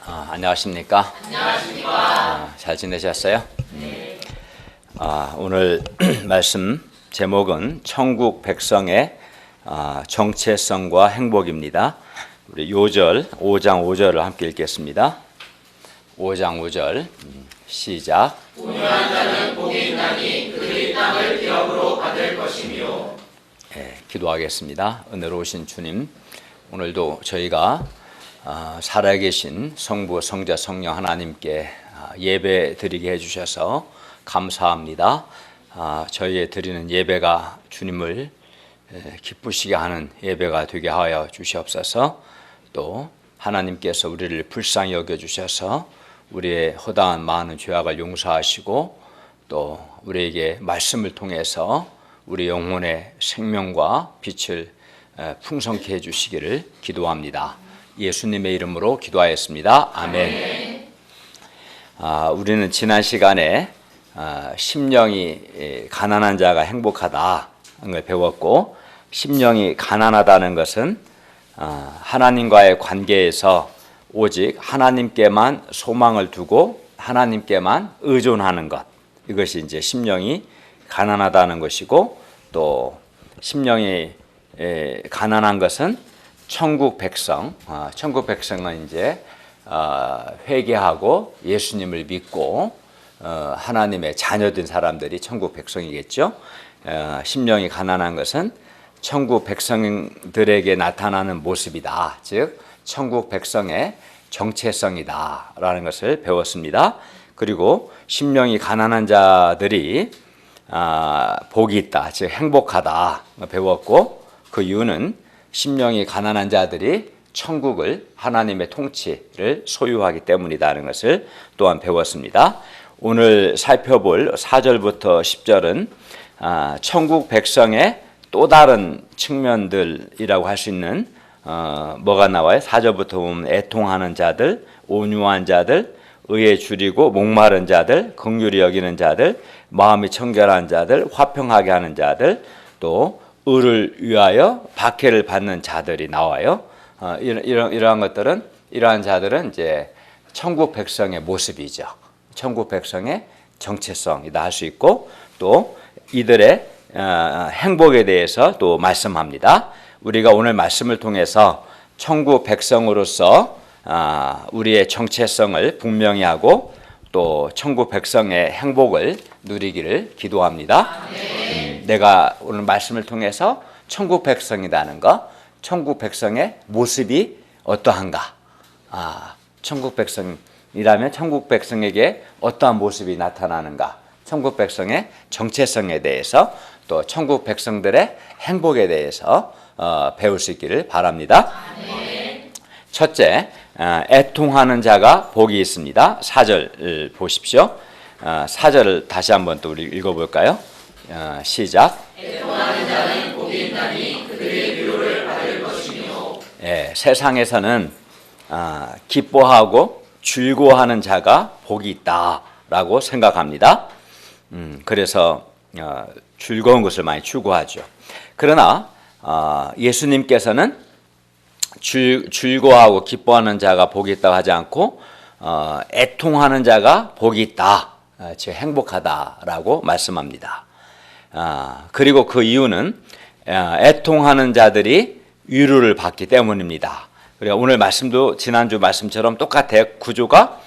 안녕하십니까? 잘 지내셨어요? 네. 오늘 말씀 제목은 천국 백성의 정체성과 행복입니다. 우리 요절 5장 5절을 함께 읽겠습니다. 5장 5절 시작. 온유한 자는 복이 있나니 그들이 땅을 기업으로 받을 것이며. 기도하겠습니다. 은혜로우신 주님, 오늘도 저희가 살아계신 성부, 성자, 성령 하나님께 예배 드리게 해주셔서 감사합니다. 저희의 드리는 예배가 주님을 기쁘시게 하는 예배가 되게 하여 주시옵소서. 또 하나님께서 우리를 불쌍히 여겨주셔서 우리의 허다한 많은 죄악을 용서하시고 또 우리에게 말씀을 통해서 우리 영혼의 생명과 빛을 풍성케 해주시기를 기도합니다. 예수님의 이름으로 기도하였습니다. 아멘. 우리는 지난 시간에 심령이 가난한 자가 행복하다는 걸 배웠고, 심령이 가난하다는 것은 하나님과의 관계에서 오직 하나님께만 소망을 두고 하나님께만 의존하는 것, 이것이 이제 심령이 가난하다는 것이고, 또 심령이 가난한 것은 천국 백성, 천국 백성은 이제 회개하고 예수님을 믿고 하나님의 자녀된 사람들이 천국 백성이겠죠. 심령이 가난한 것은 천국 백성들에게 나타나는 모습이다. 즉 천국 백성의 정체성이다라는 것을 배웠습니다. 그리고 심령이 가난한 자들이 복이 있다, 즉 행복하다 배웠고, 그 이유는 심령이 가난한 자들이 천국을, 하나님의 통치를 소유하기 때문이라는 것을 또한 배웠습니다. 오늘 살펴볼 4절부터 10절은 천국 백성의 또 다른 측면들이라고 할 수 있는 뭐가 나와요? 4절부터 보면 애통하는 자들, 온유한 자들, 의에 줄이고 목마른 자들, 긍휼히 여기는 자들, 마음이 청결한 자들, 화평하게 하는 자들, 또 의를 위하여 박해를 받는 자들이 나와요. 이러한 것들은, 이러한 자들은 이제 천국 백성의 모습이죠. 천국 백성의 정체성이다 할 수 있고, 또 이들의 행복에 대해서 또 말씀합니다. 우리가 오늘 말씀을 통해서 천국 백성으로서 우리의 정체성을 분명히 하고 또 천국 백성의 행복을 누리기를 기도합니다. 내가 오늘 말씀을 통해서 천국 백성이라는 것, 천국 백성의 모습이 어떠한가? 천국 백성이라면 천국 백성에게 어떠한 모습이 나타나는가? 천국 백성의 정체성에 대해서, 또 천국 백성들의 행복에 대해서 배울 수 있기를 바랍니다. 첫째, 애통하는 자가 복이 있습니다. 4절 보십시오. 4절을 다시 한번 또 우리 읽어볼까요? 시작. 애통하는 자는 복이 있나니 그들의 위로를 받을 것이며. 세상에서는 기뻐하고 즐거워하는 자가 복이 있다라고 생각합니다. 그래서 즐거운 것을 많이 추구하죠. 그러나 예수님께서는 즐거워하고 기뻐하는 자가 복이 있다고 하지 않고 애통하는 자가 복이 있다, 즉 행복하다라고 말씀합니다. 그리고 그 이유는 애통하는 자들이 위로를 받기 때문입니다. 그리고 오늘 말씀도 지난주 말씀처럼 똑같아요. 구조가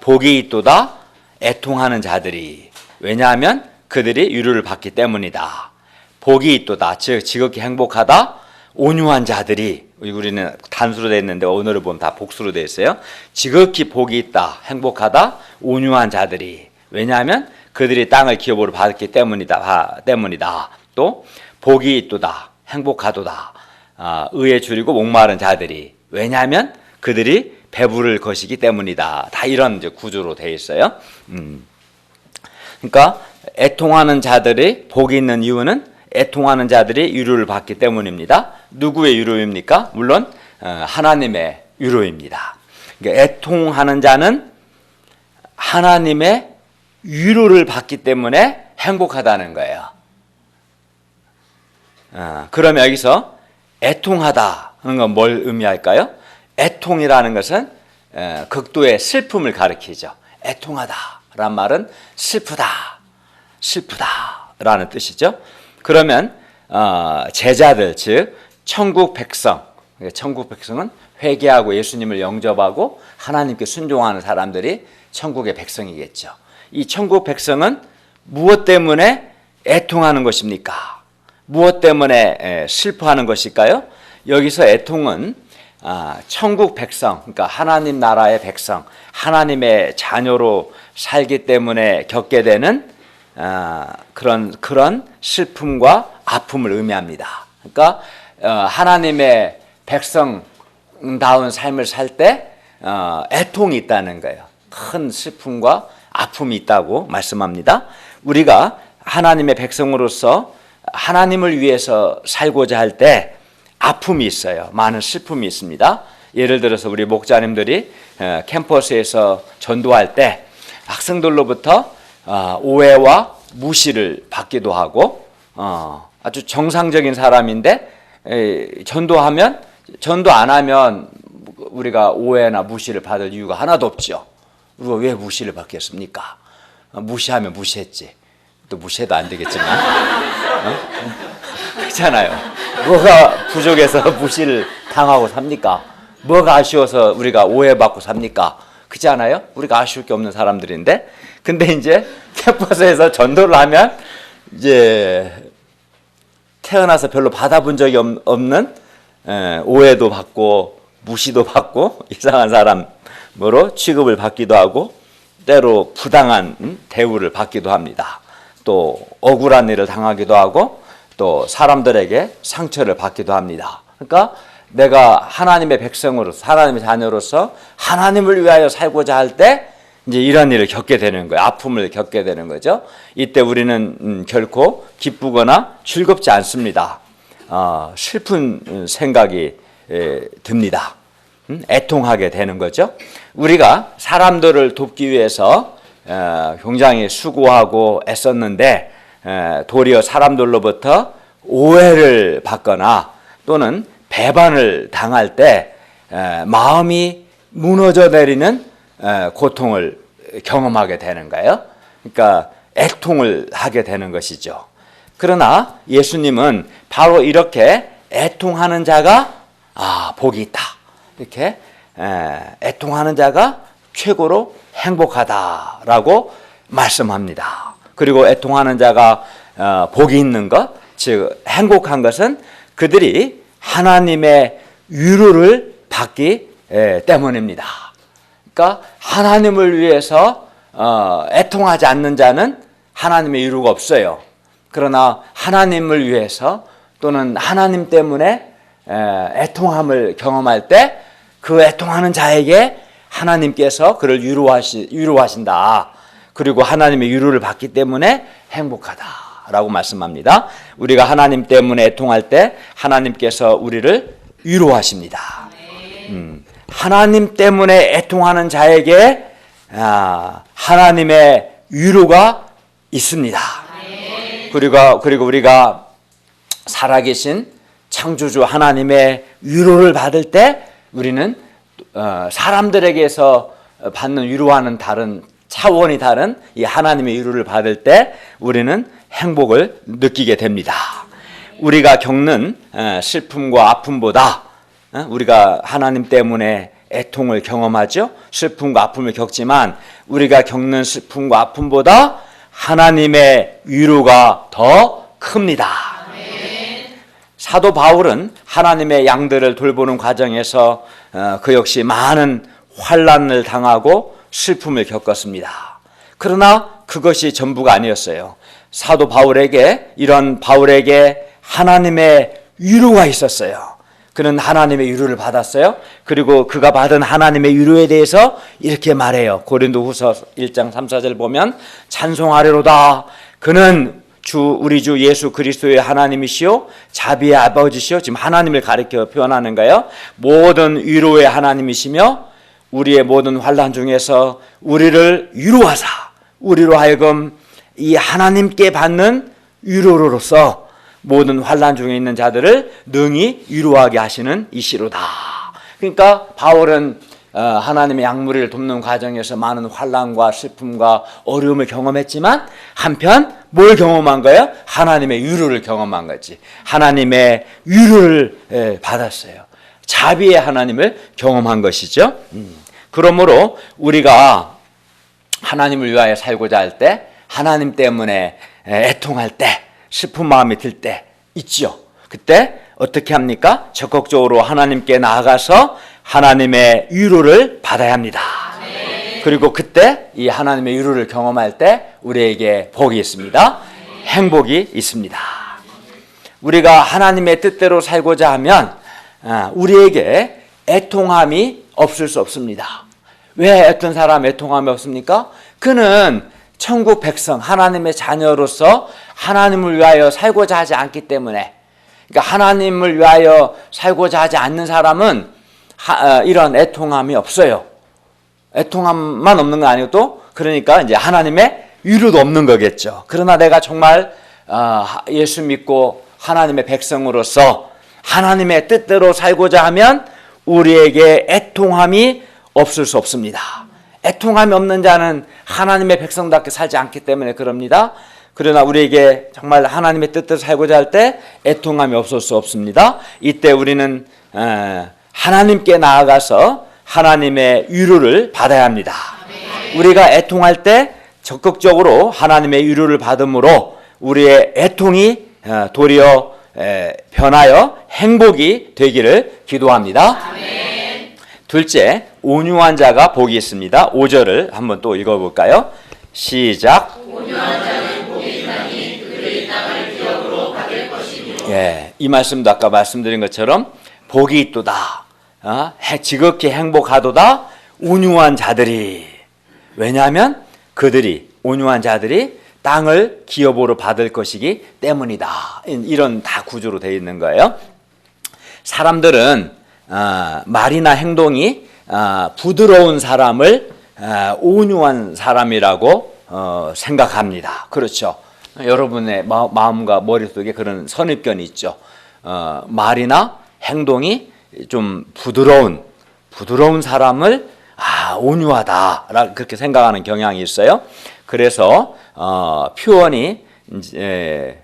복이 있도다, 애통하는 자들이. 왜냐하면 그들이 위로를 받기 때문이다. 복이 있도다, 즉 지극히 행복하다, 온유한 자들이. 우리는 단수로 되어 있는데 오늘을 보면 다 복수로 되어 있어요. 지극히 복이 있다, 행복하다, 온유한 자들이. 왜냐하면 그들이 땅을 기업으로 받았기 때문이다. 또 복이 있도다, 행복하도다, 의에 줄이고 목마른 자들이. 왜냐하면 그들이 배부를 것이기 때문이다. 다 이런 이제 구조로 되어 있어요. 그러니까 애통하는 자들이 복이 있는 이유는 애통하는 자들이 위로를 받기 때문입니다. 누구의 위로입니까? 물론 하나님의 위로입니다. 그러니까 애통하는 자는 하나님의 위로를 받기 때문에 행복하다는 거예요. 그러면 여기서 애통하다는 건 뭘 의미할까요? 애통이라는 것은 극도의 슬픔을 가리키죠. 애통하다란 말은 슬프다라는 뜻이죠. 그러면 제자들, 즉 천국 백성은 회개하고 예수님을 영접하고 하나님께 순종하는 사람들이 천국의 백성이겠죠. 이 천국 백성은 무엇 때문에 애통하는 것입니까? 무엇 때문에 슬퍼하는 것일까요? 여기서 애통은 천국 백성, 그러니까 하나님 나라의 백성, 하나님의 자녀로 살기 때문에 겪게 되는 그런 슬픔과 아픔을 의미합니다. 그러니까 하나님의 백성다운 삶을 살 때 애통이 있다는 거예요. 큰 슬픔과 아픔이 있다고 말씀합니다. 우리가 하나님의 백성으로서 하나님을 위해서 살고자 할 때 아픔이 있어요. 많은 슬픔이 있습니다. 예를 들어서 우리 목자님들이 캠퍼스에서 전도할 때 학생들로부터 오해와 무시를 받기도 하고 아주 정상적인 사람인데 전도 안 하면 우리가 오해나 무시를 받을 이유가 하나도 없죠. 우리가 왜 무시를 받겠습니까? 무시하면 무시했지. 또 무시해도 안 되겠지만 그렇잖아요. 뭐가 부족해서 무시를 당하고 삽니까? 뭐가 아쉬워서 우리가 오해받고 삽니까? 그렇지 않아요? 우리가 아쉬울 게 없는 사람들인데, 근데 이제 캠퍼스에서 전도를 하면 이제 태어나서 별로 받아본 적이 없는 오해도 받고 무시도 받고 이상한 사람으로 취급을 받기도 하고 때로 부당한 대우를 받기도 합니다. 또 억울한 일을 당하기도 하고 또 사람들에게 상처를 받기도 합니다. 그러니까 내가 하나님의 백성으로서 하나님의 자녀로서 하나님을 위하여 살고자 할 때 이제 이런 일을 겪게 되는 거예요. 아픔을 겪게 되는 거죠. 이때 우리는 결코 기쁘거나 즐겁지 않습니다. 슬픈 생각이 듭니다. 애통하게 되는 거죠. 우리가 사람들을 돕기 위해서 굉장히 수고하고 애썼는데 도리어 사람들로부터 오해를 받거나 또는 배반을 당할 때 마음이 무너져 내리는 고통을 경험하게 되는 거예요. 그러니까 애통을 하게 되는 것이죠. 그러나 예수님은 바로 이렇게 애통하는 자가 복이 있다. 이렇게 애통하는 자가 최고로 행복하다라고 말씀합니다. 그리고 애통하는 자가 복이 있는 것, 즉 행복한 것은 그들이 하나님의 위로를 받기 때문입니다. 그러니까 하나님을 위해서 애통하지 않는 자는 하나님의 위로가 없어요. 그러나 하나님을 위해서 또는 하나님 때문에 애통함을 경험할 때 그 애통하는 자에게 하나님께서 그를 위로하신다. 그리고 하나님의 위로를 받기 때문에 행복하다라고 말씀합니다. 우리가 하나님 때문에 애통할 때 하나님께서 우리를 위로하십니다. 하나님 때문에 애통하는 자에게 하나님의 위로가 있습니다. 그리고 우리가 살아계신 창조주 하나님의 위로를 받을 때 우리는 사람들에게서 받는 위로와는 다른 차원이 다른 이 하나님의 위로를 받을 때 우리는 행복을 느끼게 됩니다. 우리가 겪는 슬픔과 아픔보다 우리가 하나님 때문에 애통을 경험하죠. 슬픔과 아픔을 겪지만 우리가 겪는 슬픔과 아픔보다 하나님의 위로가 더 큽니다. 사도 바울은 하나님의 양들을 돌보는 과정에서 그 역시 많은 환난을 당하고 슬픔을 겪었습니다. 그러나 그것이 전부가 아니었어요. 사도 바울에게 하나님의 위로가 있었어요. 그는 하나님의 위로를 받았어요. 그리고 그가 받은 하나님의 위로에 대해서 이렇게 말해요. 고린도후서 1장 3, 4절 보면 찬송하리로다. 그는 우리 주 예수 그리스도의 하나님이시요 자비의 아버지시요. 지금 하나님을 가리켜 표현하는 거예요. 모든 위로의 하나님이시며 우리의 모든 환난 중에서 우리를 위로하사 우리로 하여금 이 하나님께 받는 위로로서 모든 환난 중에 있는 자들을 능히 위로하게 하시는 이시로다. 그러니까 바울은 하나님의 양무리를 돕는 과정에서 많은 환난과 슬픔과 어려움을 경험했지만 한편 뭘 경험한 거예요? 하나님의 위로를 경험한 거지. 하나님의 위로를 받았어요. 자비의 하나님을 경험한 것이죠. 그러므로 우리가 하나님을 위하여 살고자 할 때, 하나님 때문에 애통할 때, 슬픈 마음이 들 때 있죠. 그때 어떻게 합니까? 적극적으로 하나님께 나아가서 하나님의 위로를 받아야 합니다. 그리고 그때 이 하나님의 위로를 경험할 때 우리에게 복이 있습니다. 행복이 있습니다. 우리가 하나님의 뜻대로 살고자 하면 우리에게 애통함이 없을 수 없습니다. 왜 어떤 사람 애통함이 없습니까? 그는 천국 백성, 하나님의 자녀로서 하나님을 위하여 살고자 하지 않기 때문에. 그러니까 하나님을 위하여 살고자 하지 않는 사람은 이런 애통함이 없어요. 애통함만 없는 거 아니고 또 그러니까 이제 하나님의 위로도 없는 거겠죠. 그러나 내가 정말 예수 믿고 하나님의 백성으로서 하나님의 뜻대로 살고자 하면 우리에게 애통함이 없을 수 없습니다. 애통함이 없는 자는 하나님의 백성답게 살지 않기 때문에 그럽니다. 그러나 우리에게 정말 하나님의 뜻대로 살고자 할 때 애통함이 없을 수 없습니다. 이때 우리는 하나님께 나아가서 하나님의 위로를 받아야 합니다. 우리가 애통할 때 적극적으로 하나님의 위로를 받음으로 우리의 애통이 도리어 변하여 행복이 되기를 기도합니다. 둘째, 온유한 자가 복이 있습니다. 5절을 한번 또 읽어볼까요? 시작. 온유한 자는 복이 있나니 그들의 땅을 기업으로 받을 것이며. 이 말씀도 아까 말씀드린 것처럼 복이 있도다. 지극히 행복하도다. 온유한 자들이. 왜냐하면 그들이 온유한 자들이 땅을 기업으로 받을 것이기 때문이다. 이런 다 구조로 되어 있는 거예요. 사람들은 말이나 행동이 부드러운 사람을 온유한 사람이라고 생각합니다. 그렇죠. 여러분의 마음과 머릿속에 그런 선입견이 있죠. 말이나 행동이 좀 부드러운 사람을 온유하다 그렇게 생각하는 경향이 있어요. 그래서 표현이 이제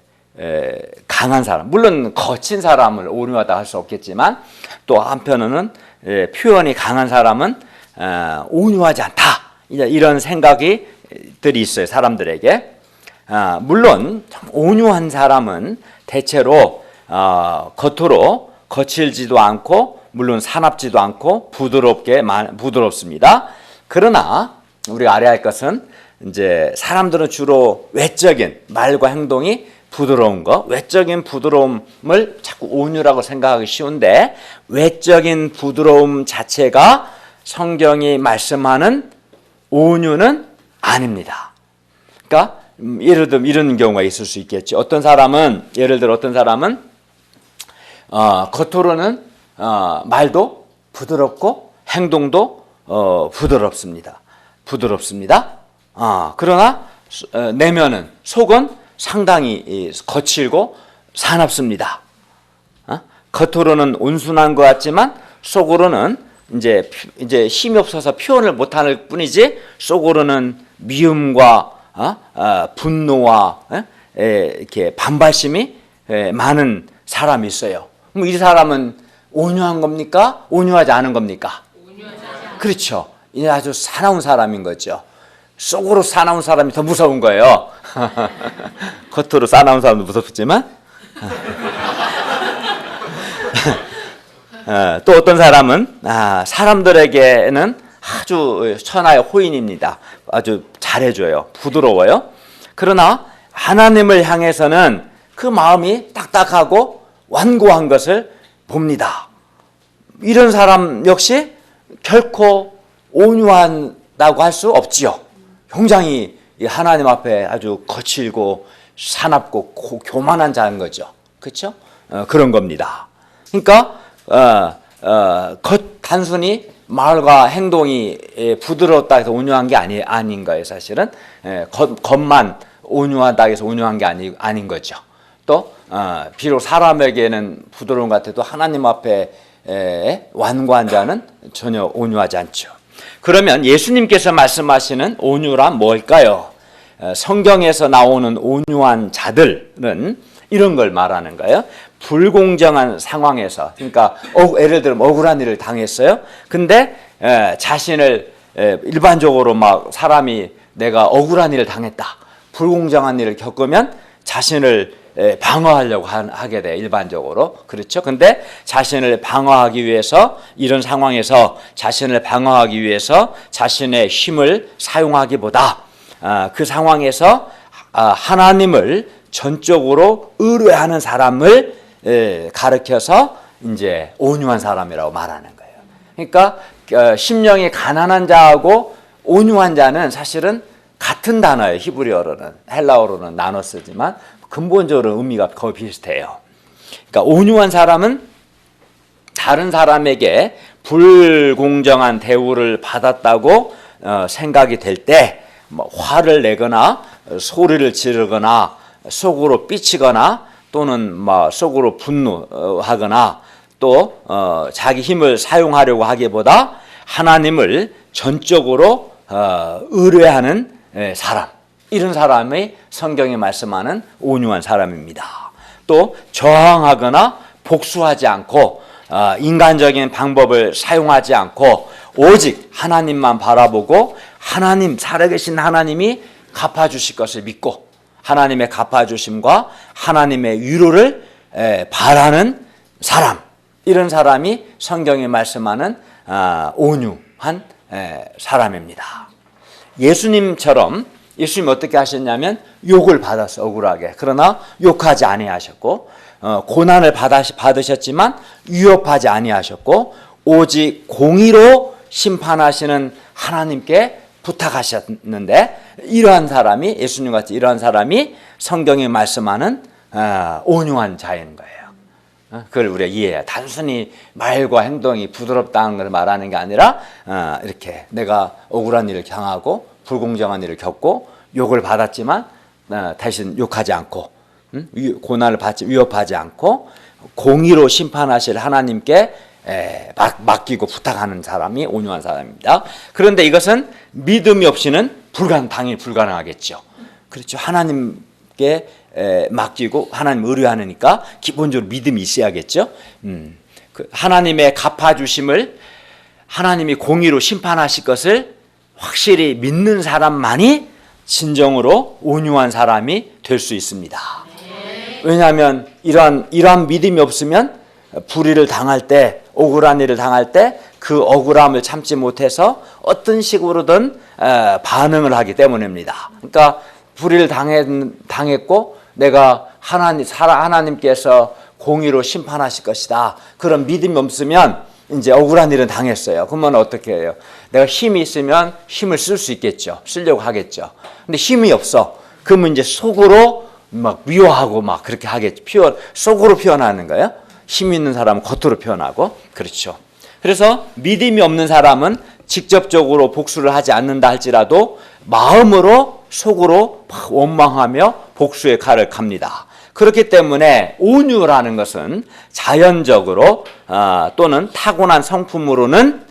강한 사람, 물론 거친 사람을 온유하다 할 수 없겠지만 또 한편으로는 표현이 강한 사람은 온유하지 않다 이런 생각이 들이 있어요. 사람들에게. 물론 온유한 사람은 대체로 겉으로 거칠지도 않고 물론 사납지도 않고 부드럽습니다. 그러나 우리가 알아야 할 것은 이제 사람들은 주로 외적인 말과 행동이 부드러운 거, 외적인 부드러움을 자꾸 온유라고 생각하기 쉬운데 외적인 부드러움 자체가 성경이 말씀하는 온유는 아닙니다. 그러니까 예를 들면 이런 경우가 있을 수 있겠죠. 예를 들어 어떤 사람은 겉으로는 말도 부드럽고 행동도 부드럽습니다. 그러나 내면은 속은 상당히 거칠고 사납습니다. 겉으로는 온순한 것 같지만 속으로는 이제 힘이 없어서 표현을 못할 뿐이지 속으로는 미움과 분노와 이렇게 반발심이 많은 사람이 있어요. 그럼 이 사람은 온유한 겁니까? 온유하지 않은 겁니까? 그렇죠. 이 아주 사나운 사람인 거죠. 속으로 사나운 사람이 더 무서운 거예요. 겉으로 사나운 사람도 무섭지만 또 어떤 사람은 사람들에게는 아주 천하의 호인입니다. 아주 잘해줘요. 부드러워요. 그러나 하나님을 향해서는 그 마음이 딱딱하고 완고한 것을 봅니다. 이런 사람 역시 결코 온유하다고 할 수 없지요. 굉장히 하나님 앞에 아주 거칠고 사납고 교만한 자인 거죠. 그렇죠? 그런 겁니다. 그러니까 단순히 말과 행동이 부드럽다 해서 온유한 게 아닌 거예요. 사실은 겉만 온유하다 해서 온유한 게 아닌 거죠. 또 비록 사람에게는 부드러운 것 같아도 하나님 앞에 완고한 자는 전혀 온유하지 않죠. 그러면 예수님께서 말씀하시는 온유란 뭘까요? 성경에서 나오는 온유한 자들은 이런 걸 말하는 거예요. 불공정한 상황에서, 그러니까 예를 들면 억울한 일을 당했어요. 근데 자신을 일반적으로 막 사람이 내가 억울한 일을 당했다, 불공정한 일을 겪으면 자신을 방어하려고 하게 돼, 일반적으로. 그렇죠? 근데 자신을 방어하기 위해서, 이런 상황에서 자신을 방어하기 위해서 자신의 힘을 사용하기보다 그 상황에서 하나님을 전적으로 의뢰하는 사람을 가르쳐서 이제 온유한 사람이라고 말하는 거예요. 그러니까 심령이 가난한 자하고 온유한 자는 사실은 같은 단어예요. 히브리어로는, 헬라어로는 나눠 쓰지만 근본적으로 의미가 거의 비슷해요. 그러니까 온유한 사람은 다른 사람에게 불공정한 대우를 받았다고 생각이 될 때 화를 내거나 소리를 지르거나 속으로 삐치거나 또는 속으로 분노하거나 또 자기 힘을 사용하려고 하기보다 하나님을 전적으로 의뢰하는 사람, 이런 사람이 성경이 말씀하는 온유한 사람입니다. 또 저항하거나 복수하지 않고 인간적인 방법을 사용하지 않고 오직 하나님만 바라보고 하나님, 살아계신 하나님이 갚아주실 것을 믿고 하나님의 갚아주심과 하나님의 위로를 바라는 사람, 이런 사람이 성경이 말씀하는 온유한 사람입니다. 예수님처럼, 예수님 어떻게 하셨냐면 욕을 받았어, 억울하게. 그러나 욕하지 아니하셨고 고난을 받으셨지만 위협하지 아니하셨고 오직 공의로 심판하시는 하나님께 부탁하셨는데, 이러한 사람이, 예수님같이 이러한 사람이 성경이 말씀하는 온유한 자인 거예요. 그걸 우리가 이해해야, 단순히 말과 행동이 부드럽다는 걸 말하는 게 아니라 이렇게 내가 억울한 일을 당하고 불공정한 일을 겪고 욕을 받았지만 대신 욕하지 않고 고난을 받지, 위협하지 않고 공의로 심판하실 하나님께 맡기고 부탁하는 사람이 온유한 사람입니다. 그런데 이것은 믿음이 없이는 당연히 불가능하겠죠. 그렇죠. 하나님께 맡기고 하나님 의뢰하니까 기본적으로 믿음이 있어야겠죠. 하나님의 갚아주심을, 하나님이 공의로 심판하실 것을 확실히 믿는 사람만이 진정으로 온유한 사람이 될 수 있습니다. 왜냐하면 이러한 믿음이 없으면 불의를 당할 때, 억울한 일을 당할 때 그 억울함을 참지 못해서 어떤 식으로든 반응을 하기 때문입니다. 그러니까 불의를 당했고 내가 하나님께서 공의로 심판하실 것이다, 그런 믿음이 없으면 이제 억울한 일은 당했어요. 그러면 어떻게 해요? 내가 힘이 있으면 힘을 쓸 수 있겠죠. 쓰려고 하겠죠. 근데 힘이 없어. 그러면 이제 속으로 막 미워하고 막 그렇게 하겠죠. 속으로 표현하는 거예요. 힘 있는 사람은 겉으로 표현하고. 그렇죠. 그래서 믿음이 없는 사람은 직접적으로 복수를 하지 않는다 할지라도 마음으로, 속으로 막 원망하며 복수의 칼을 갑니다. 그렇기 때문에 온유라는 것은 자연적으로 또는 타고난 성품으로는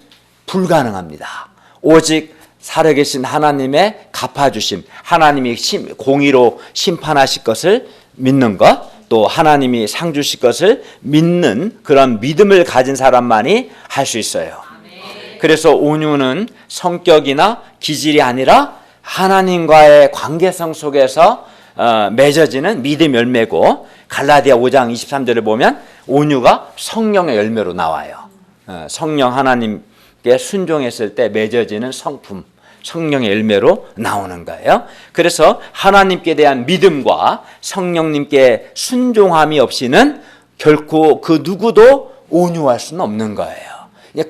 불가능합니다. 오직 살아계신 하나님의 갚아주심, 하나님이 공의로 심판하실 것을 믿는 것, 또 하나님이 상 주실 것을 믿는 그런 믿음을 가진 사람만이 할 수 있어요. 그래서 온유는 성격이나 기질이 아니라 하나님과의 관계성 속에서 맺어지는 믿음 열매고, 갈라디아 5장 23절을 보면 온유가 성령의 열매로 나와요. 성령 하나님께 순종했을 때 맺어지는 성품, 성령의 열매로 나오는 거예요. 그래서 하나님께 대한 믿음과 성령님께 순종함이 없이는 결코 그 누구도 온유할 수는 없는 거예요.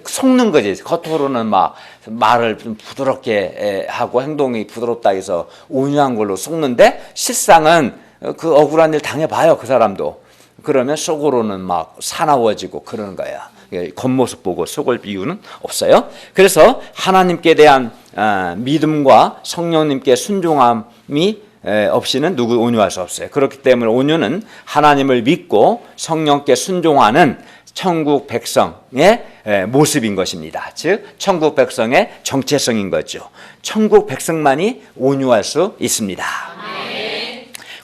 속는 거지. 겉으로는 막 말을 좀 부드럽게 하고 행동이 부드럽다 해서 온유한 걸로 속는데 실상은 그 억울한 일 당해봐요, 그 사람도. 그러면 속으로는 막 사나워지고 그러는 거야. 겉모습 보고 속을 이유는 없어요. 그래서 하나님께 대한 믿음과 성령님께 순종함이 없이는 누구 온유할 수 없어요. 그렇기 때문에 온유는 하나님을 믿고 성령께 순종하는 천국 백성의 모습인 것입니다. 즉 천국 백성의 정체성인 거죠. 천국 백성만이 온유할 수 있습니다.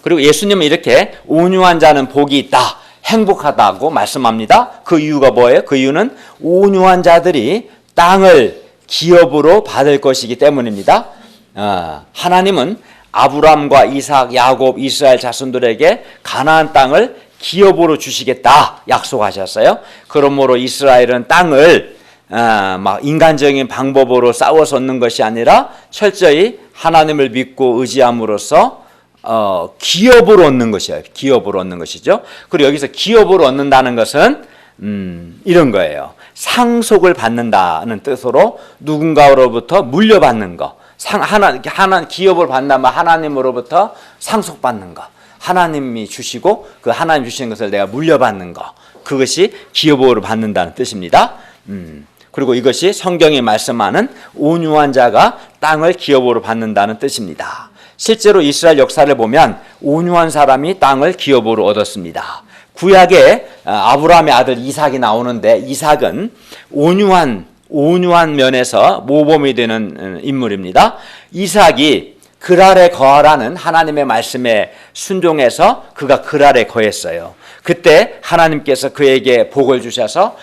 그리고 예수님은 이렇게 온유한 자는 복이 있다, 행복하다고 말씀합니다. 그 이유가 뭐예요? 그 이유는 온유한 자들이 땅을 기업으로 받을 것이기 때문입니다. 하나님은 아브람과 이삭, 야곱, 이스라엘 자손들에게 가나안 땅을 기업으로 주시겠다 약속하셨어요. 그러므로 이스라엘은 땅을 막 인간적인 방법으로 싸워서 얻는 것이 아니라 철저히 하나님을 믿고 의지함으로써 기업으로 얻는 것이에요. 기업으로 얻는 것이죠. 그리고 여기서 기업으로 얻는다는 것은 이런 거예요. 상속을 받는다는 뜻으로 누군가로부터 물려받는 거. 하나 기업을 받는다면 하나님으로부터 상속받는 거. 하나님이 주시고 그 하나님 주시는 것을 내가 물려받는 거. 그것이 기업으로 받는다는 뜻입니다. 그리고 이것이 성경이 말씀하는 온유한 자가 땅을 기업으로 받는다는 뜻입니다. 실제로 이스라엘 역사를 보면 온유한 사람이 땅을 기업으로 얻었습니다. 구약에 아브라함의 아들 이삭이 나오는데 이삭은 온유한 면에서 모범이 되는 인물입니다. 이삭이 그 아래 거하라는 하나님의 말씀에 순종해서 그가 그 아래 거했어요. 그때 하나님께서 그에게 복을 주셔서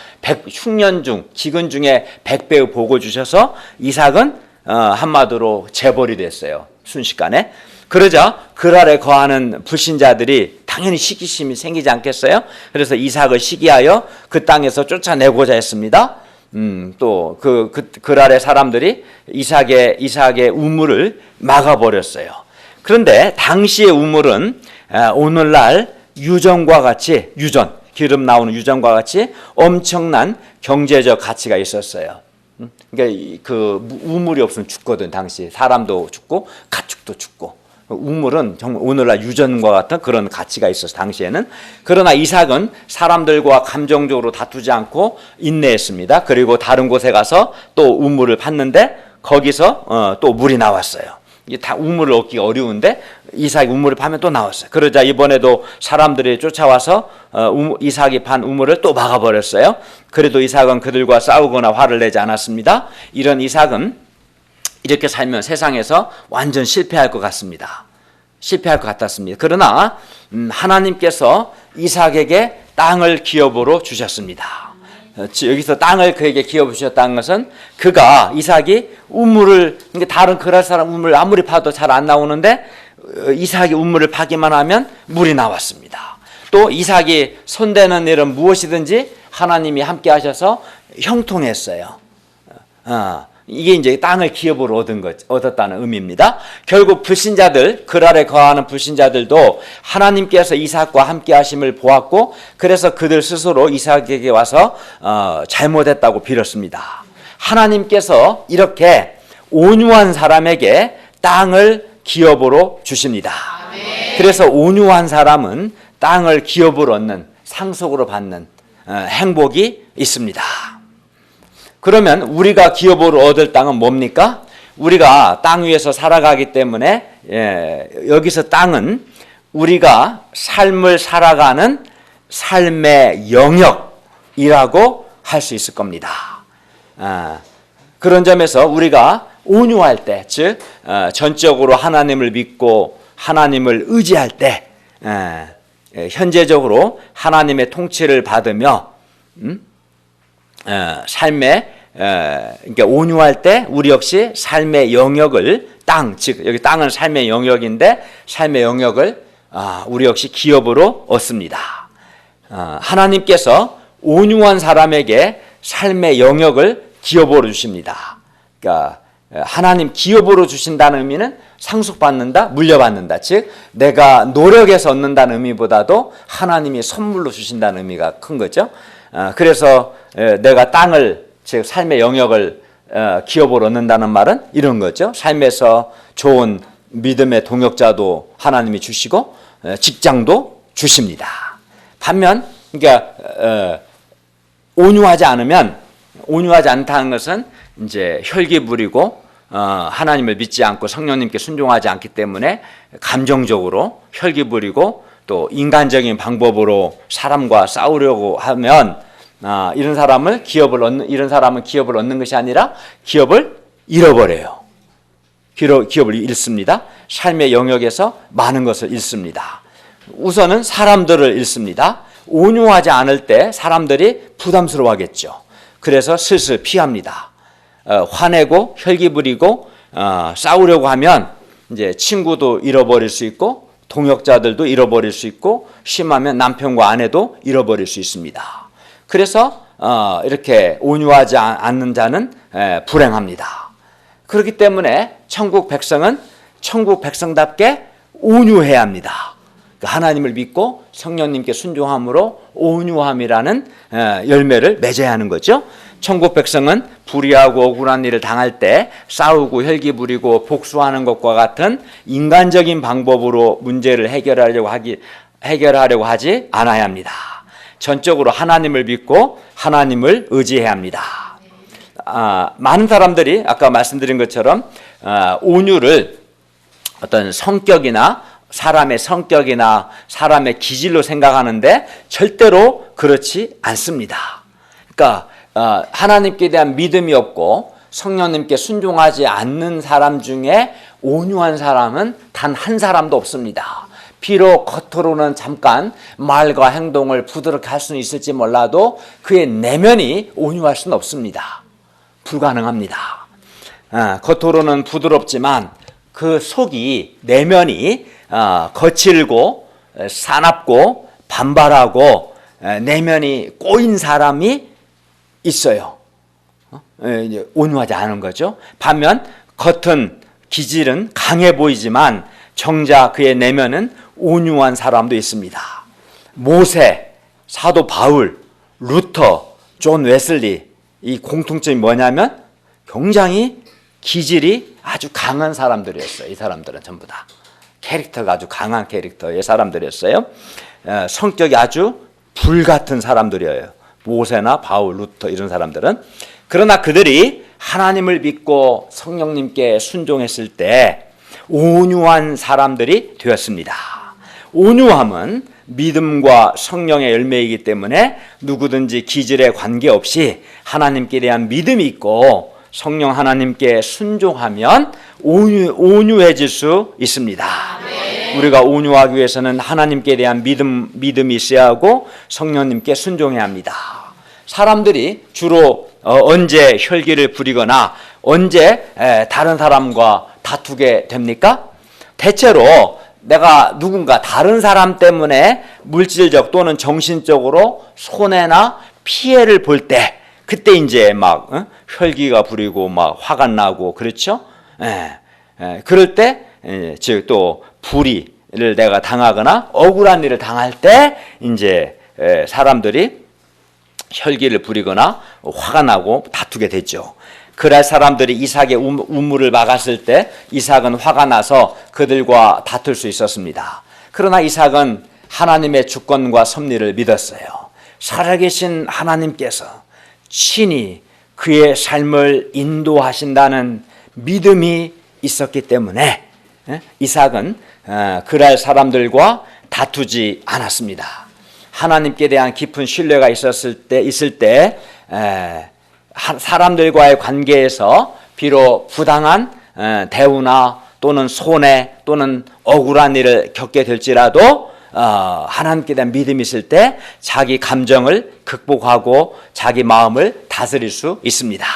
흉년 중 기근 중에 100배의 복을 주셔서 이삭은 한마디로 재벌이 됐어요. 순식간에. 그러자 그 아래 거하는 불신자들이 당연히 시기심이 생기지 않겠어요? 그래서 이삭을 시기하여 그 땅에서 쫓아내고자 했습니다. 또 그 아래 사람들이 이삭의 우물을 막아버렸어요. 그런데 당시의 우물은 오늘날 유전과 같이 기름 나오는 유전과 같이 엄청난 경제적 가치가 있었어요. 그러니까 그 우물이 없으면 죽거든. 당시 사람도 죽고 가축도 죽고. 우물은 정말 오늘날 유전과 같은 그런 가치가 있었어 당시에는. 그러나 이삭은 사람들과 감정적으로 다투지 않고 인내했습니다. 그리고 다른 곳에 가서 또 우물을 팠는데 거기서 또 물이 나왔어요. 이게 다 우물을 얻기가 어려운데 이삭이 우물을 파면 또 나왔어요. 그러자 이번에도 사람들이 쫓아와서 이삭이 판 우물을 또 막아버렸어요. 그래도 이삭은 그들과 싸우거나 화를 내지 않았습니다. 이런 이삭은 이렇게 살면 세상에서 완전 실패할 것 같습니다. 실패할 것 같았습니다. 그러나 하나님께서 이삭에게 땅을 기업으로 주셨습니다. 여기서 땅을 그에게 기업으로 주셨다는 것은 이삭이 우물을, 다른 그랄 사람 우물 아무리 파도 잘 안 나오는데 이삭이 우물을 파기만 하면 물이 나왔습니다. 또 이삭이 손대는 일은 무엇이든지 하나님이 함께 하셔서 형통했어요. 이게 이제 땅을 기업으로 얻었다는 의미입니다. 결국 불신자들, 그 아래 거하는 불신자들도 하나님께서 이삭과 함께 하심을 보았고, 그래서 그들 스스로 이삭에게 와서 잘못했다고 빌었습니다. 하나님께서 이렇게 온유한 사람에게 땅을 기업으로 주십니다. 그래서 온유한 사람은 땅을 기업으로 얻는, 상속으로 받는 행복이 있습니다. 그러면 우리가 기업으로 얻을 땅은 뭡니까? 우리가 땅 위에서 살아가기 때문에 여기서 땅은 우리가 삶을 살아가는 삶의 영역이라고 할 수 있을 겁니다. 그런 점에서 우리가 온유할 때, 즉 전적으로 하나님을 믿고 하나님을 의지할 때 현재적으로 하나님의 통치를 받으며 그러니까 온유할 때 우리 역시 삶의 영역을 즉 여기 땅은 삶의 영역인데 삶의 영역을 우리 역시 기업으로 얻습니다. 하나님께서 온유한 사람에게 삶의 영역을 기업으로 주십니다. 그러니까 하나님 기업으로 주신다는 의미는 상속받는다, 물려받는다. 즉 내가 노력해서 얻는다는 의미보다도 하나님이 선물로 주신다는 의미가 큰 거죠. 그래서 내가 땅을, 즉 삶의 영역을 기업으로 얻는다는 말은 이런 거죠. 삶에서 좋은 믿음의 동역자도 하나님이 주시고 직장도 주십니다. 반면 그러니까 온유하지 않다는 것은 이제 혈기 부리고 하나님을 믿지 않고 성령님께 순종하지 않기 때문에 감정적으로 혈기 부리고 또 인간적인 방법으로 사람과 싸우려고 하면 이런 사람은 기업을 얻는 것이 아니라 기업을 잃어버려요. 기업을 잃습니다. 삶의 영역에서 많은 것을 잃습니다. 우선은 사람들을 잃습니다. 온유하지 않을 때 사람들이 부담스러워하겠죠. 그래서 슬슬 피합니다. 화내고 혈기 부리고 싸우려고 하면 이제 친구도 잃어버릴 수 있고 동역자들도 잃어버릴 수 있고 심하면 남편과 아내도 잃어버릴 수 있습니다. 그래서 이렇게 온유하지 않는 자는 불행합니다. 그렇기 때문에 천국 백성은 천국 백성답게 온유해야 합니다. 하나님을 믿고 성령님께 순종함으로 온유함이라는 열매를 맺어야 하는 거죠. 천국 백성은 불의하고 억울한 일을 당할 때 싸우고 혈기 부리고 복수하는 것과 같은 인간적인 방법으로 문제를 해결하려고 하지 않아야 합니다. 전적으로 하나님을 믿고 하나님을 의지해야 합니다. 많은 사람들이 아까 말씀드린 것처럼 온유를 어떤 사람의 성격이나 사람의 기질로 생각하는데 절대로 그렇지 않습니다. 그러니까 하나님께 대한 믿음이 없고 성령님께 순종하지 않는 사람 중에 온유한 사람은 단 한 사람도 없습니다. 비록 겉으로는 잠깐 말과 행동을 부드럽게 할 수는 있을지 몰라도 그의 내면이 온유할 수는 없습니다. 불가능합니다. 겉으로는 부드럽지만 그 속이 내면이 거칠고 사납고 반발하고 내면이 꼬인 사람이 있어요. 온유하지 않은 거죠. 반면 겉은 기질은 강해 보이지만 정작 그의 내면은 온유한 사람도 있습니다. 모세, 사도 바울, 루터, 존 웨슬리 이 공통점이 뭐냐면 굉장히 기질이 아주 강한 사람들이었어요. 이 사람들은 전부 다 캐릭터가 아주 강한 캐릭터의 사람들이었어요. 성격이 아주 불같은 사람들이에요. 모세나 바울, 루터 이런 사람들은. 그러나 그들이 하나님을 믿고 성령님께 순종했을 때 온유한 사람들이 되었습니다. 온유함은 믿음과 성령의 열매이기 때문에 누구든지 기질에 관계없이 하나님께 대한 믿음이 있고 성령 하나님께 순종하면 온유해질 수 있습니다. 우리가 온유하기 위해서는 하나님께 대한 믿음이 있어야 하고 성령님께 순종해야 합니다. 사람들이 주로 언제 혈기를 부리거나 언제 다른 사람과 다투게 됩니까? 대체로 내가 누군가 다른 사람 때문에 물질적 또는 정신적으로 손해나 피해를 볼 때 그때 이제 막 혈기가 부리고 막 화가 나고 그렇죠? 그럴 때 즉 또 불의를 내가 당하거나 억울한 일을 당할 때 이제 사람들이 혈기를 부리거나 화가 나고 다투게 되죠. 그랄 사람들이 이삭의 우물을 막았을 때 이삭은 화가 나서 그들과 다툴 수 있었습니다. 그러나 이삭은 하나님의 주권과 섭리를 믿었어요. 살아계신 하나님께서 친히 그의 삶을 인도하신다는 믿음이 있었기 때문에 이삭은 그랄 사람들과 다투지 않았습니다. 하나님께 대한 깊은 신뢰가 있을 때 사람들과의 관계에서 비록 부당한 대우나 또는 손해 또는 억울한 일을 겪게 될지라도 하나님께 대한 믿음이 있을 때 자기 감정을 극복하고 자기 마음을 다스릴 수 있습니다.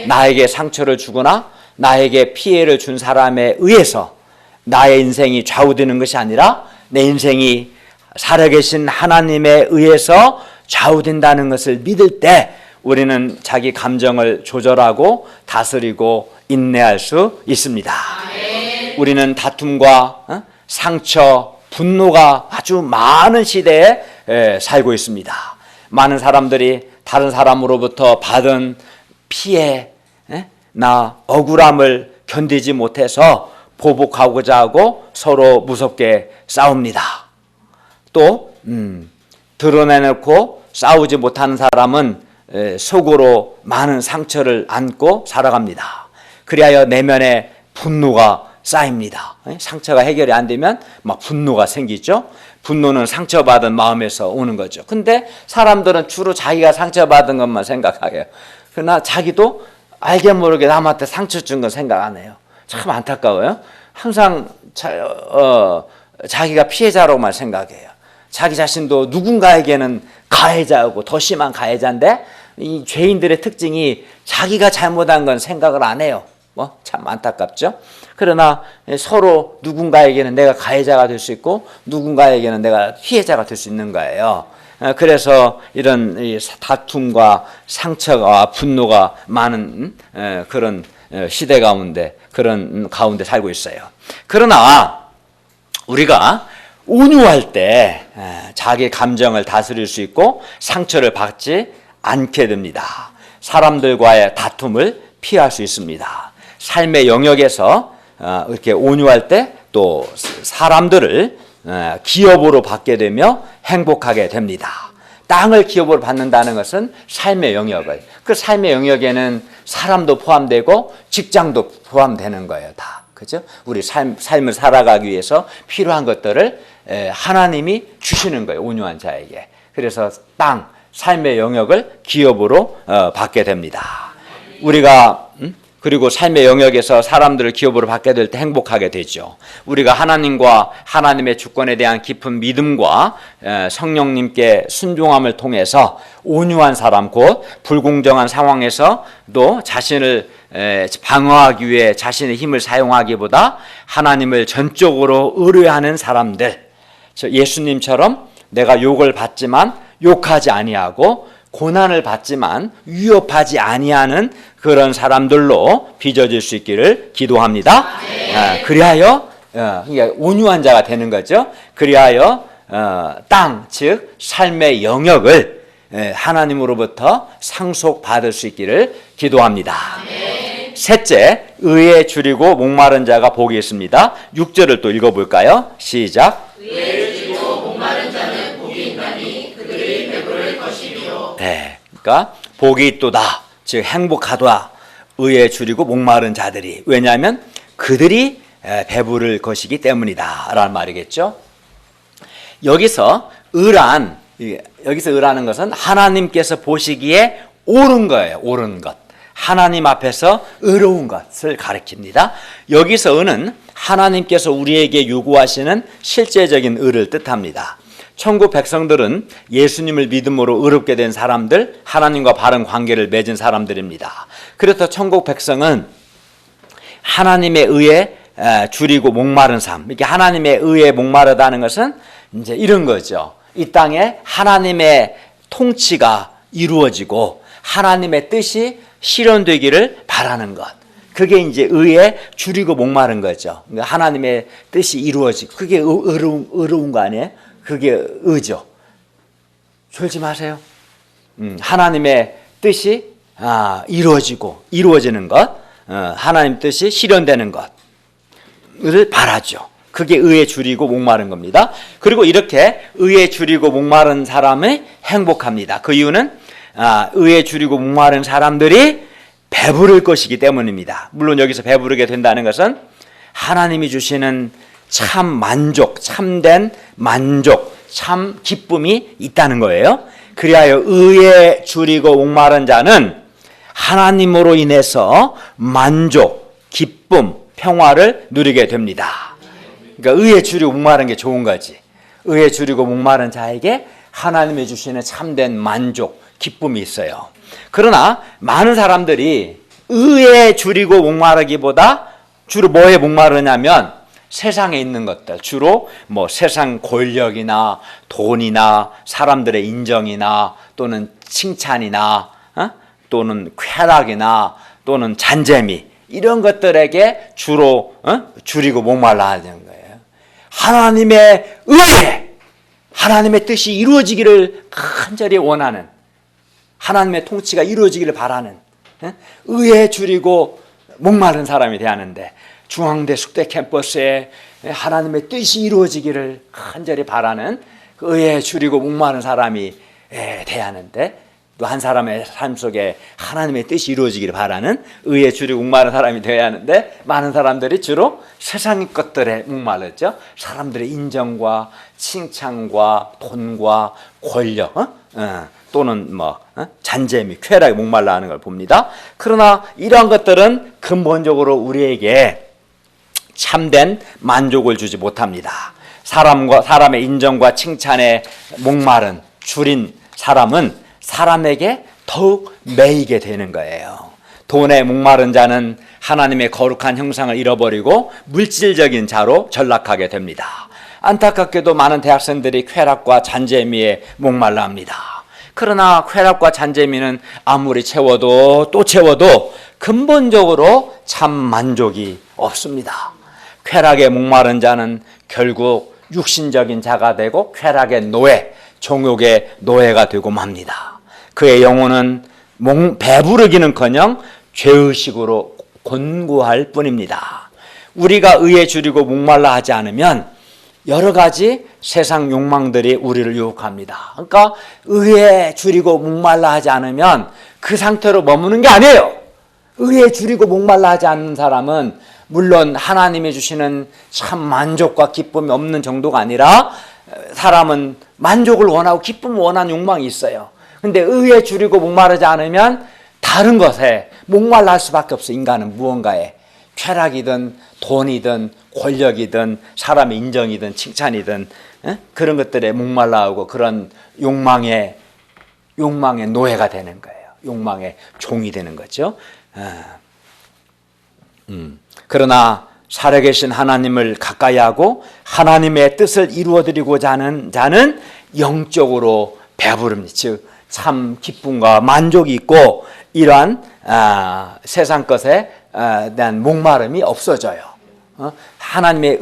나에게 상처를 주거나 나에게 피해를 준 사람에 의해서 나의 인생이 좌우되는 것이 아니라 내 인생이 살아계신 하나님에 의해서 좌우된다는 것을 믿을 때 우리는 자기 감정을 조절하고 다스리고 인내할 수 있습니다. 우리는 다툼과 상처, 분노가 아주 많은 시대에 살고 있습니다. 많은 사람들이 다른 사람으로부터 받은 피해나 억울함을 견디지 못해서 보복하고자 하고 서로 무섭게 싸웁니다. 또 드러내놓고 싸우지 못하는 사람은 속으로 많은 상처를 안고 살아갑니다. 그리하여 내면에 분노가 쌓입니다. 상처가 해결이 안 되면 막 분노가 생기죠. 분노는 상처받은 마음에서 오는 거죠. 근데 사람들은 주로 자기가 상처받은 것만 생각해요. 그러나 자기도 알게 모르게 남한테 상처 준 건 생각 안 해요. 참 안타까워요. 항상 자기가 피해자로만 생각해요. 자기 자신도 누군가에게는 가해자고 더 심한 가해자인데 이 죄인들의 특징이 자기가 잘못한 건 생각을 안 해요. 참 안타깝죠. 그러나 서로 누군가에게는 내가 가해자가 될 수 있고 누군가에게는 내가 피해자가 될 수 있는 거예요. 그래서 이런 다툼과 상처와 분노가 많은 그런 시대 가운데 그런 가운데 살고 있어요. 그러나 우리가 온유할 때 자기 감정을 다스릴 수 있고 상처를 받지 않게 됩니다. 사람들과의 다툼을 피할 수 있습니다. 삶의 영역에서 이렇게 온유할 때 또 사람들을 기업으로 받게 되며 행복하게 됩니다. 땅을 기업으로 받는다는 것은 삶의 영역을, 그 삶의 영역에는 사람도 포함되고 직장도 포함되는 거예요. 다. 그죠? 우리 삶을 살아가기 위해서 필요한 것들을 하나님이 주시는 거예요. 온유한 자에게. 그래서 땅, 삶의 영역을 기업으로 받게 됩니다. 우리가 그리고 삶의 영역에서 사람들을 기업으로 받게 될 때 행복하게 되죠. 우리가 하나님과 하나님의 주권에 대한 깊은 믿음과 성령님께 순종함을 통해서 온유한 사람, 곧 불공정한 상황에서도 자신을 방어하기 위해 자신의 힘을 사용하기보다 하나님을 전적으로 의뢰하는 사람들, 예수님처럼 내가 욕을 받지만 욕하지 아니하고 고난을 받지만 위협하지 아니하는 그런 사람들로 빚어질 수 있기를 기도합니다. 그리하여 그러니까 온유한 자가 되는 거죠. 그리하여 땅, 즉 삶의 영역을 하나님으로부터 상속받을 수 있기를 기도합니다. 셋째, 의에 줄이고 목마른 자가 복이 있습니다. 6절을 또 읽어볼까요? 시작. 의에 줄이고 목마른 자는 복이 있나니 그들이 배부를 것이며. 네, 그러니까 복이 있도다, 즉 행복하도다. 의에 줄이고 목마른 자들이, 왜냐하면 그들이 배부를 것이기 때문이다 라는 말이겠죠. 여기서 의라는 것은 하나님께서 보시기에 옳은 거예요. 옳은 것, 하나님 앞에서 의로운 것을 가리킵니다. 여기서 의는 하나님께서 우리에게 요구하시는 실제적인 의를 뜻합니다. 천국 백성들은 예수님을 믿음으로 의롭게 된 사람들, 하나님과 바른 관계를 맺은 사람들입니다. 그래서 천국 백성은 하나님의 의에 줄이고 목마른 삶, 이렇게 하나님의 의에 목마르다는 것은 이제 이런 거죠. 이 땅에 하나님의 통치가 이루어지고 하나님의 뜻이 실현되기를 바라는 것. 그게 이제 의에 줄이고 목마른 거죠. 그러니까 하나님의 뜻이 이루어지고, 그게 의로운 거 아니에요? 그게 의죠. 졸지 마세요. 하나님의 뜻이 이루어지는 것, 하나님 뜻이 실현되는 것을 바라죠. 그게 의에 줄이고 목마른 겁니다. 그리고 이렇게 의에 줄이고 목마른 사람이 행복합니다. 그 이유는 의에 줄이고 목마른 사람들이 배부를 것이기 때문입니다. 물론 여기서 배부르게 된다는 것은 하나님이 주시는 참 만족, 참된 만족, 참 기쁨이 있다는 거예요. 그리하여 의에 줄이고 목마른 자는 하나님으로 인해서 만족, 기쁨, 평화를 누리게 됩니다. 그러니까 의에 줄이고 목마른 게 좋은 거지. 의에 줄이고 목마른 자에게 하나님이 주시는 참된 만족, 기쁨이 있어요. 그러나 많은 사람들이 의에 줄이고 목마르기보다 주로 뭐에 목마르냐면 세상에 있는 것들, 주로 뭐 세상 권력이나 돈이나 사람들의 인정이나 또는 칭찬이나 또는 쾌락이나 또는 잔재미, 이런 것들에게 주로 줄이고 목말라 하는 거예요. 하나님의 의에, 하나님의 뜻이 이루어지기를 간절히 원하는, 하나님의 통치가 이루어지기를 바라는 의에 줄이고 목마른 사람이 되었는데, 중앙대 숙대 캠퍼스에 하나님의 뜻이 이루어지기를 간절히 바라는 그 의에 줄이고 목마른 사람이 돼야 하는데, 또 한 사람의 삶 속에 하나님의 뜻이 이루어지기를 바라는 의에 줄이고 목마른 사람이 되어야 하는데, 많은 사람들이 주로 세상의 것들에 목말랐죠. 사람들의 인정과 칭찬과 돈과 권력, 또는 잔재미, 쾌락에 목말라 하는 걸 봅니다. 그러나 이러한 것들은 근본적으로 우리에게 참된 만족을 주지 못합니다. 사람의 인정과 칭찬에 목마른 줄인 사람은 사람에게 더욱 매이게 되는 거예요. 돈에 목마른 자는 하나님의 거룩한 형상을 잃어버리고 물질적인 자로 전락하게 됩니다. 안타깝게도 많은 대학생들이 쾌락과 잔재미에 목말라 합니다. 그러나 쾌락과 잔재미는 아무리 채워도 또 채워도 근본적으로 참 만족이 없습니다. 쾌락에 목마른 자는 결국 육신적인 자가 되고 쾌락의 노예, 정욕의 노예가 되고 맙니다. 그의 영혼은 배부르기는커녕 죄의식으로 곤고할 뿐입니다. 우리가 의에 줄이고 목말라 하지 않으면 여러 가지 세상 욕망들이 우리를 유혹합니다. 그러니까 의에 줄이고 목말라 하지 않으면 그 상태로 머무는 게 아니에요. 의에 줄이고 목말라 하지 않는 사람은 물론 하나님이 주시는 참 만족과 기쁨이 없는 정도가 아니라, 사람은 만족을 원하고 기쁨을 원하는 욕망이 있어요. 근데 의에 줄이고 목마르지 않으면 다른 것에 목말라 할 수밖에 없어요. 인간은 무언가에, 쾌락이든 돈이든 권력이든 사람의 인정이든 칭찬이든 그런 것들에 목말라 하고 그런 욕망의 노예가 되는 거예요. 욕망의 종이 되는 거죠. 그러나 살아계신 하나님을 가까이 하고 하나님의 뜻을 이루어드리고자 하는 자는 영적으로 배부릅니다. 즉 참 기쁨과 만족이 있고, 이러한 세상 것에 대한 목마름이 없어져요. 하나님의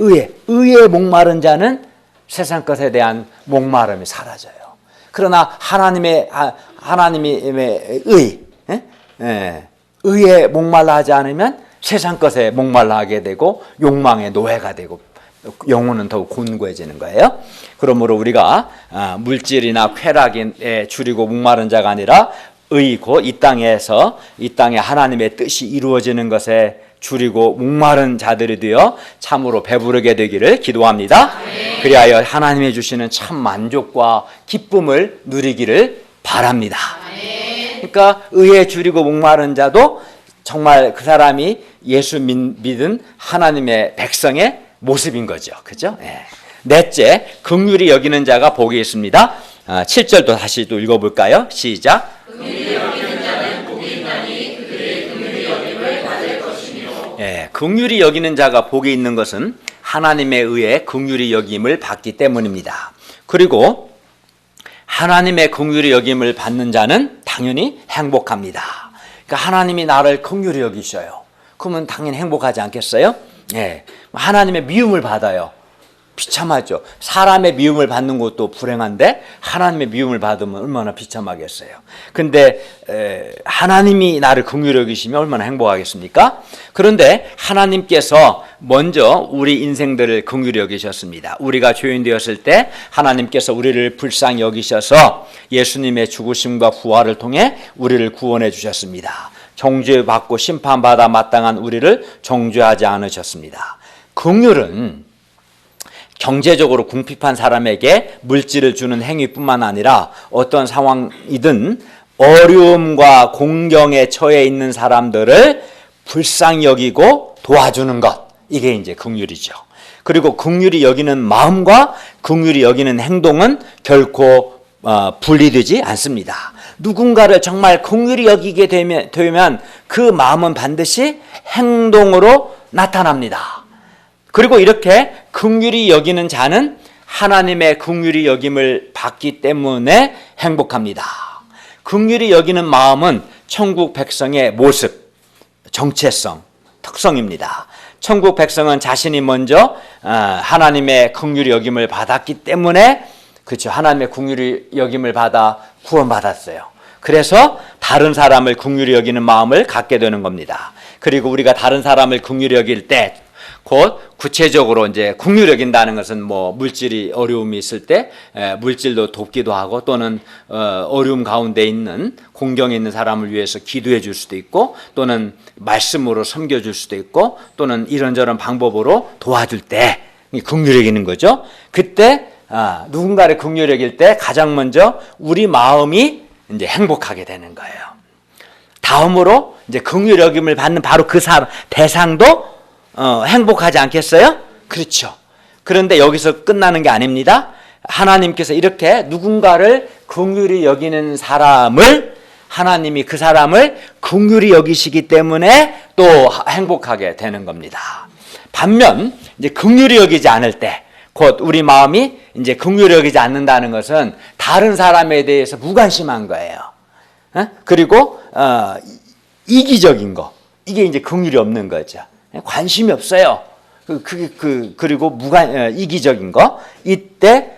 의에 목마른 자는 세상 것에 대한 목마름이 사라져요. 그러나 하나님의 의에 목말라 하지 않으면 세상 것에 목말라 하게 되고 욕망의 노예가 되고 영혼은 더욱 곤고해지는 거예요. 그러므로 우리가 물질이나 쾌락에 줄이고 목마른 자가 아니라 의고 이 땅에 하나님의 뜻이 이루어지는 것에 줄이고 목마른 자들이 되어 참으로 배부르게 되기를 기도합니다. 그리하여 하나님이 주시는 참 만족과 기쁨을 누리기를 바랍니다. 그러니까 의에 줄이고 목마른 자도 정말 그 사람이 예수 믿은 하나님의 백성의 모습인 거죠. 그죠? 네. 넷째, 긍휼히 여기는 자가 복이 있습니다. 7절도 다시 또 읽어볼까요? 시작. 긍휼히 여기는 자는 복이 있나니 그들의 긍휼히 여김을 받을 것이며. 예, 긍휼히 여기는 자가 복이 있는 것은 하나님의 의에 긍휼히 여김을 받기 때문입니다. 그리고 하나님의 긍휼히 여김을 받는 자는 당연히 행복합니다. 그러니까 하나님이 나를 긍휼히 여기셔요. 그러면 당연히 행복하지 않겠어요? 예, 하나님의 미움을 받아요. 비참하죠. 사람의 미움을 받는 것도 불행한데 하나님의 미움을 받으면 얼마나 비참하겠어요. 근데 하나님이 나를 긍휼히 여기시면 얼마나 행복하겠습니까? 그런데 하나님께서 먼저 우리 인생들을 긍휼히 여기셨습니다. 우리가 죄인 되었을 때 하나님께서 우리를 불쌍히 여기셔서 예수님의 죽으심과 부활을 통해 우리를 구원해 주셨습니다. 정죄받고 심판받아 마땅한 우리를 정죄하지 않으셨습니다. 긍휼은 경제적으로 궁핍한 사람에게 물질을 주는 행위뿐만 아니라 어떤 상황이든 어려움과 공경에 처해 있는 사람들을 불쌍히 여기고 도와주는 것, 이게 이제 긍휼이죠. 그리고 긍휼히 여기는 마음과 긍휼히 여기는 행동은 결코 분리되지 않습니다. 누군가를 정말 긍휼히 여기게 되면 그 마음은 반드시 행동으로 나타납니다. 그리고 이렇게 긍휼히 여기는 자는 하나님의 긍휼히 여김을 받기 때문에 행복합니다. 긍휼히 여기는 마음은 천국 백성의 모습, 정체성, 특성입니다. 천국 백성은 자신이 먼저 하나님의 긍휼히 여김을 받았기 때문에, 그렇죠, 하나님의 긍휼히 여김을 받아 구원받았어요. 그래서 다른 사람을 긍휼히 여기는 마음을 갖게 되는 겁니다. 그리고 우리가 다른 사람을 긍휼히 여길 때 곧 구체적으로 이제 긍휼히 여긴다는 것은 뭐 물질이 어려움이 있을 때 물질도 돕기도 하고, 또는 어려움 가운데 있는 공경에 있는 사람을 위해서 기도해 줄 수도 있고, 또는 말씀으로 섬겨 줄 수도 있고, 또는 이런저런 방법으로 도와줄 때 긍휼히 여기는 거죠. 그때 누군가를 긍휼히 여길 때 가장 먼저 우리 마음이 이제 행복하게 되는 거예요. 다음으로 이제 긍휼히 여김을 받는 바로 그 사람 대상도 행복하지 않겠어요? 그렇죠. 그런데 여기서 끝나는 게 아닙니다. 하나님께서 이렇게 누군가를 긍휼히 여기는 사람을, 하나님이 그 사람을 긍휼히 여기시기 때문에 또 행복하게 되는 겁니다. 반면 이제 긍휼히 여기지 않을 때, 곧 우리 마음이 이제 긍휼히 여기지 않는다는 것은 다른 사람에 대해서 무관심한 거예요. 그리고 이기적인 거, 이게 이제 긍휼이 없는 거죠. 관심이 없어요. 그리고 이기적인 거, 이때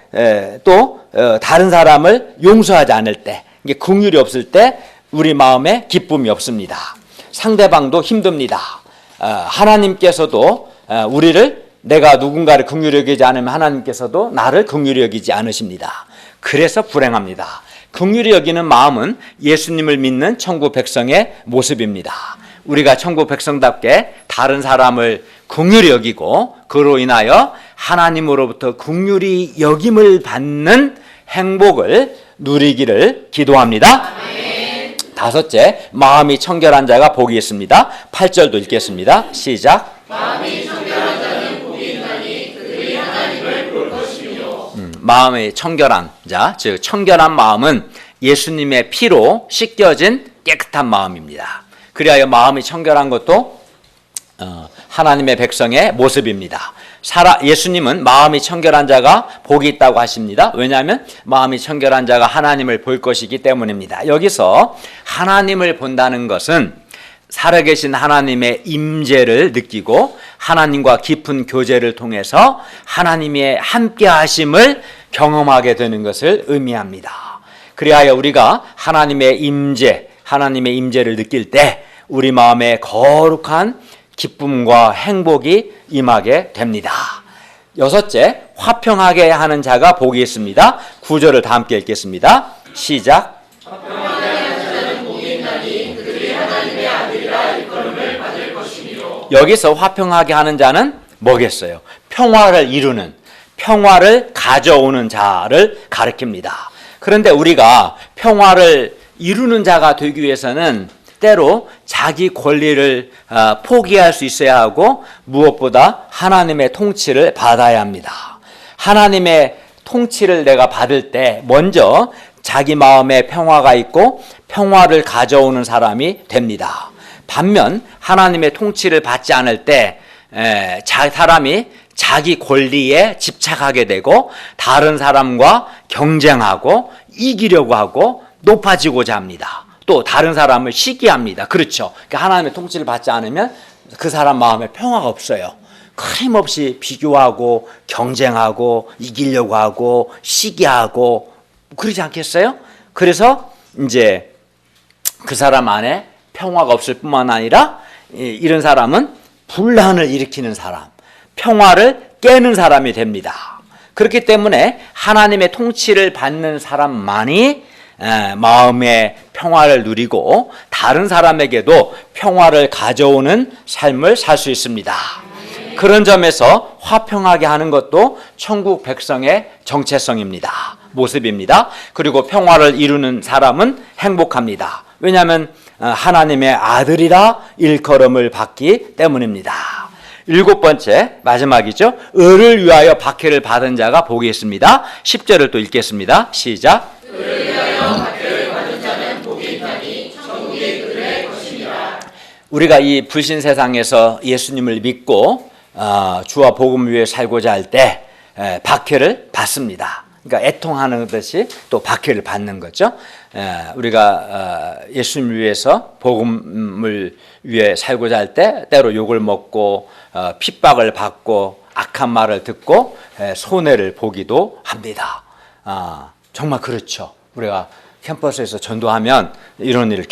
또 다른 사람을 용서하지 않을 때, 이게 긍휼이 없을 때 우리 마음에 기쁨이 없습니다. 상대방도 힘듭니다. 하나님께서도 내가 누군가를 긍휼히 여기지 않으면 하나님께서도 나를 긍휼히 여기지 않으십니다. 그래서 불행합니다. 긍휼히 여기는 마음은 예수님을 믿는 천국 백성의 모습입니다. 우리가 천국 백성답게 다른 사람을 긍휼히 여기고 그로 인하여 하나님으로부터 긍휼히 여김을 받는 행복을 누리기를 기도합니다. 아멘. 다섯째, 마음이 청결한 자가 복이 있습니다. 8절도 읽겠습니다. 시작. 마음이 청결한 자는 복이 있나니 그들이 하나님을 볼 것이며. 마음이 청결한 자, 즉 청결한 마음은 예수님의 피로 씻겨진 깨끗한 마음입니다. 그리하여 마음이 청결한 것도 하나님의 백성의 모습입니다. 예수님은 마음이 청결한 자가 복이 있다고 하십니다. 왜냐하면 마음이 청결한 자가 하나님을 볼 것이기 때문입니다. 여기서 하나님을 본다는 것은 살아계신 하나님의 임재를 느끼고 하나님과 깊은 교제를 통해서 하나님의 함께 하심을 경험하게 되는 것을 의미합니다. 그리하여 우리가 하나님의 임재를 느낄 때 우리 마음에 거룩한 기쁨과 행복이 임하게 됩니다. 여섯째, 화평하게 하는 자가 복이 있습니다. 9절을 다 함께 읽겠습니다. 시작. 화평하게 하는 자는 복이 있나니 그들이 하나님의 아들이라 일컬음을 받을 것이며. 여기서 화평하게 하는 자는 뭐겠어요? 평화를 이루는, 평화를 가져오는 자를 가리킵니다. 그런데 우리가 평화를 이루는 자가 되기 위해서는 때로 자기 권리를 포기할 수 있어야 하고 무엇보다 하나님의 통치를 받아야 합니다. 하나님의 통치를 내가 받을 때 먼저 자기 마음에 평화가 있고 평화를 가져오는 사람이 됩니다. 반면 하나님의 통치를 받지 않을 때 사람이 자기 권리에 집착하게 되고 다른 사람과 경쟁하고 이기려고 하고 높아지고자 합니다. 또 다른 사람을 시기합니다. 그렇죠. 그러니까 하나님의 통치를 받지 않으면 그 사람 마음에 평화가 없어요. 끊임없이 비교하고 경쟁하고 이기려고 하고 시기하고 그러지 않겠어요? 그래서 이제 그 사람 안에 평화가 없을 뿐만 아니라 이런 사람은 분란을 일으키는 사람, 평화를 깨는 사람이 됩니다. 그렇기 때문에 하나님의 통치를 받는 사람만이 마음의 평화를 누리고 다른 사람에게도 평화를 가져오는 삶을 살 수 있습니다. 그런 점에서 화평하게 하는 것도 천국 백성의 정체성입니다. 모습입니다. 그리고 평화를 이루는 사람은 행복합니다. 왜냐하면 하나님의 아들이라 일컬음을 받기 때문입니다. 7번째, 마지막이죠. 의를 위하여 박해를 받은 자가 복이 있습니다. 10절을 또 읽겠습니다. 시작. 의를 위하여 박해를 받은 자는 복이 있나니 천국이 그들의 것이니라. 우리가 이 불신 세상에서 예수님을 믿고 주와 복음 위에 살고자 할 때 박해를 받습니다. 그러니까 애통하는 듯이 또 박해를 받는 거죠. 우리가 예수님을 위해서 복음을 위해 살고자 할 때 때로 욕을 먹고 핍박을 받고 악한 말을 듣고 손해를 보기도 합니다. 정말 그렇죠. 우리가 캠퍼스에서 전도하면 이런 일을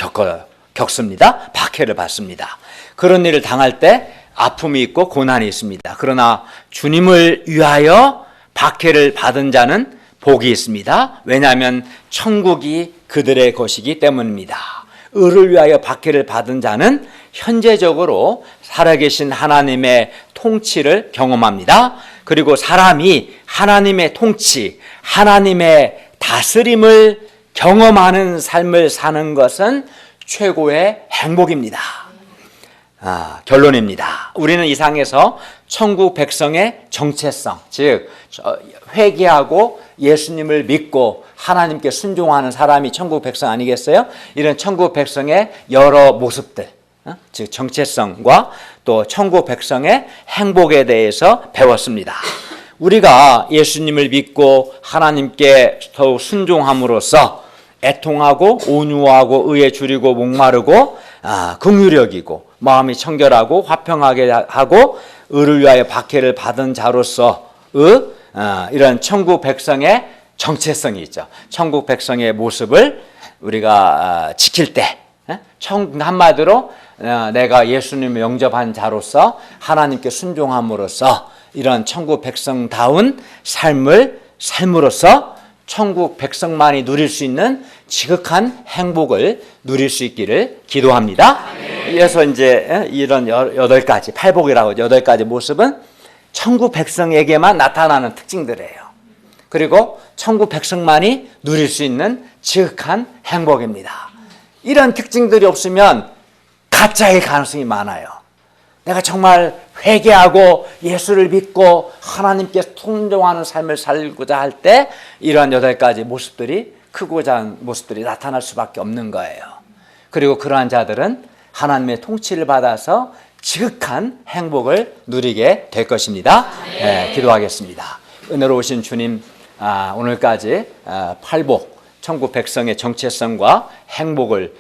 겪습니다. 박해를 받습니다. 그런 일을 당할 때 아픔이 있고 고난이 있습니다. 그러나 주님을 위하여 박해를 받은 자는 복이 있습니다. 왜냐하면 천국이 그들의 것이기 때문입니다. 의를 위하여 박해를 받은 자는 현재적으로 살아계신 하나님의 통치를 경험합니다. 그리고 사람이 하나님의 통치, 하나님의 다스림을 경험하는 삶을 사는 것은 최고의 행복입니다. 결론입니다. 우리는 이 상에서 천국 백성의 정체성, 즉 회개하고 예수님을 믿고 하나님께 순종하는 사람이 천국 백성 아니겠어요? 이런 천국 백성의 여러 모습들, 즉 정체성과 또 천국 백성의 행복에 대해서 배웠습니다. 우리가 예수님을 믿고 하나님께 더욱 순종함으로써 애통하고 온유하고 의에 줄이고 목마르고 긍휼히 여기고 마음이 청결하고 화평하게 하고 의를 위하여 박해를 받은 자로서 이런 천국 백성의 정체성이 있죠. 천국 백성의 모습을 우리가 지킬 때 한마디로 내가 예수님을 영접한 자로서 하나님께 순종함으로써 이런 천국 백성다운 삶을 삶으로써 천국 백성만이 누릴 수 있는 지극한 행복을 누릴 수 있기를 기도합니다. 그래서 이제 이런 8가지, 팔복이라고 8가지 모습은 천국 백성에게만 나타나는 특징들이에요. 그리고 천국 백성만이 누릴 수 있는 지극한 행복입니다. 이런 특징들이 없으면 가짜일 가능성이 많아요. 내가 정말 회개하고 예수를 믿고 하나님께 순종하는 삶을 살고자 할 때 이러한 8가지 모습들이 크고 작은 모습들이 나타날 수밖에 없는 거예요. 그리고 그러한 자들은 하나님의 통치를 받아서 지극한 행복을 누리게 될 것입니다. 기도하겠습니다. 은혜로우신 주님, 오늘까지 팔복, 천국 백성의 정체성과 행복을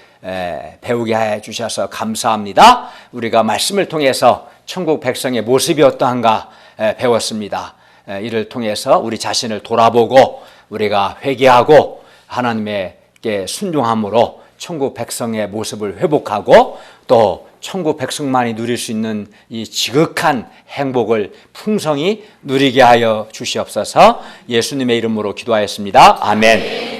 배우게 해 주셔서 감사합니다. 우리가 말씀을 통해서 천국 백성의 모습이 어떠한가 배웠습니다. 이를 통해서 우리 자신을 돌아보고 우리가 회개하고 하나님께 순종함으로 천국 백성의 모습을 회복하고 또 천국 백성만이 누릴 수 있는 이 지극한 행복을 풍성히 누리게 하여 주시옵소서. 예수님의 이름으로 기도하였습니다. 아멘.